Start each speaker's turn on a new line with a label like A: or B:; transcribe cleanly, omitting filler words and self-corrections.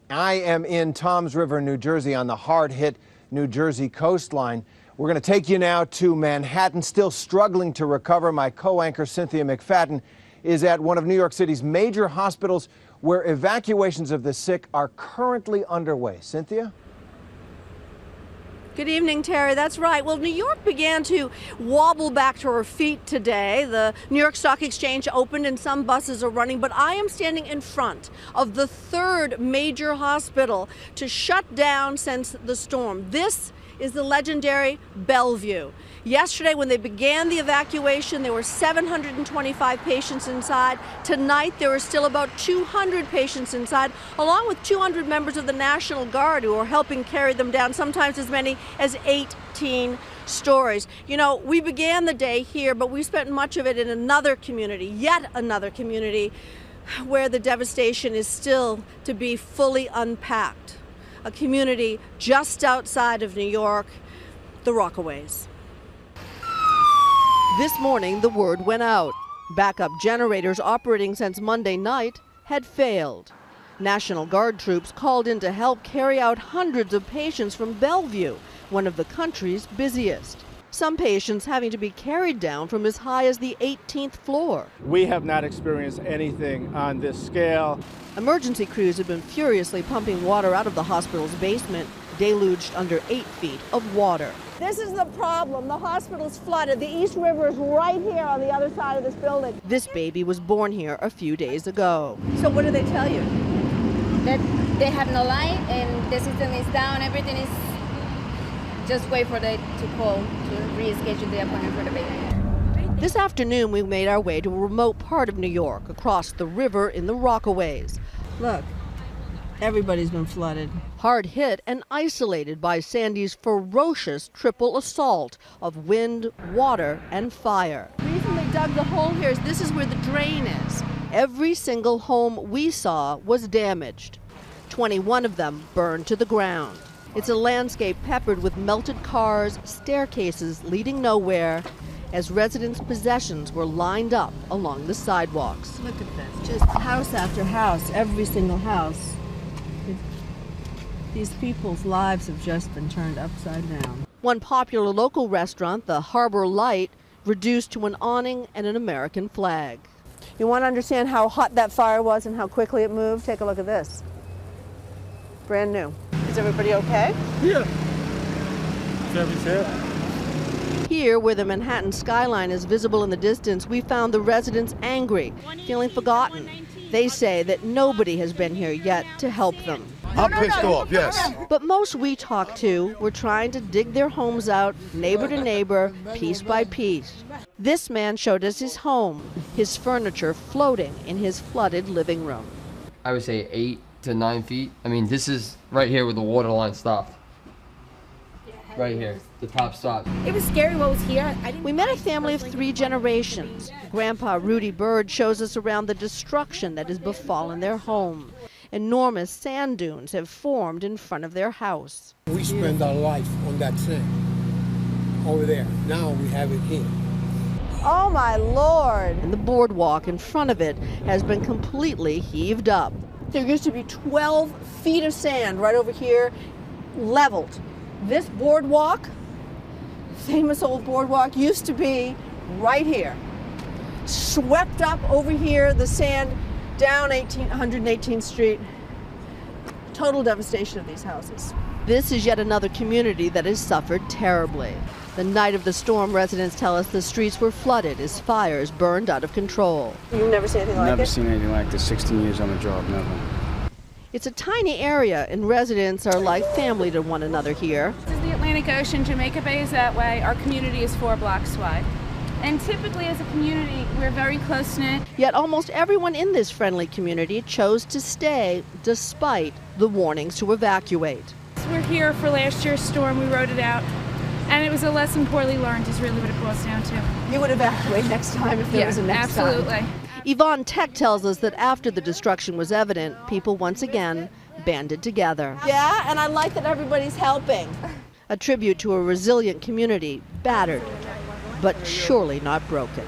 A: I am in Toms River, New Jersey, on the hard-hit New Jersey coastline. We're going to take you now to Manhattan, still struggling to recover. My co-anchor, Cynthia McFadden, is at one of New York City's major hospitals where evacuations of the sick are currently underway. Cynthia?
B: Good evening, Terry. That's right. Well, New York began to wobble back to her feet today. The New York Stock Exchange opened and some buses are running, but I am standing in front of the third major hospital to shut down since the storm. This is the legendary Bellevue. Yesterday, when they began the evacuation, there were 725 patients inside. Tonight, there are still about 200 patients inside, along with 200 members of the National Guard who are helping carry them down, sometimes as many as 18 stories. You know, we began the day here, but we spent much of it in another community, yet another community, where the devastation is still to be fully unpacked. A community just outside of New York, the Rockaways. This morning, the word went out. Backup generators operating since Monday night had failed. National Guard troops called in to help carry out hundreds of patients from Bellevue, one of the country's busiest. Some patients having to be carried down from as high as the 18th floor.
C: We have not experienced anything on this scale.
B: Emergency crews have been furiously pumping water out of the hospital's basement, deluged under 8 feet of water. This is the problem. The hospital's flooded. The East River is right here on the other side of this building. This baby was born here a few days ago. So what do they tell you?
D: That they have no light and the system is down. Everything is just wait for them to call to reschedule the appointment for the baby.
B: This afternoon, we made our way to a remote part of New York, across the river in the Rockaways. Look, everybody's been flooded. Hard hit and isolated by Sandy's ferocious triple assault of wind, water, and fire. The reason they dug the hole here is this is where the drain is. Every single home we saw was damaged. 21 of them burned to the ground. It's a landscape peppered with melted cars, staircases leading nowhere, as residents' possessions were lined up along the sidewalks. Look at this, just house after house, every single house. These people's lives have just been turned upside down. One popular local restaurant, the Harbor Light, reduced to an awning and an American flag. You want to understand how hot that fire was and how quickly it moved? Take a look at this. Brand new. Is everybody okay?
C: Yeah. Everybody's here.
B: Here, where the Manhattan skyline is visible in the distance, we found the residents angry, feeling forgotten. They say that nobody has been here yet to help them.
E: I'm pissed off, yes.
B: But most we talked to were trying to dig their homes out, neighbor to neighbor, piece by piece. This man showed us his home, his furniture floating in his flooded living room.
F: I would say 8 to 9 feet. I mean, this is right here where the water line stopped. Right here, the top stopped.
D: It was scary what was here.
B: We met a family of 3 generations. Grandpa Rudy Bird shows us around the destruction that has befallen their home. Enormous sand dunes have formed in front of their house.
G: We spend our life on that sand over there. Now we have it here.
B: Oh my Lord! And the boardwalk in front of it has been completely heaved up. There used to be 12 feet of sand right over here, leveled. This boardwalk, famous old boardwalk, used to be right here. Swept up over here, the sand down 118th Street. Total devastation of these houses. This is yet another community that has suffered terribly. The night of the storm, residents tell us the streets were flooded as fires burned out of control. You've never seen anything like it?
E: Never seen anything like this. 16 years on the job, never.
B: It's a tiny area, and residents are like family to one another here.
H: This is the Atlantic Ocean. Jamaica Bay is that way. Our community is 4 blocks wide. And typically as a community, we're very close-knit.
B: Yet almost everyone in this friendly community chose to stay despite the warnings to evacuate.
H: We're here for last year's storm. We wrote it out. And it was a lesson poorly learned is really what it boils down to.
B: You would evacuate next time if there was a next
H: absolutely.
B: time. Yvonne Tech tells us that after the destruction was evident, people once again banded together. Yeah, and I like that everybody's helping. A tribute to a resilient community, battered, but surely not broken.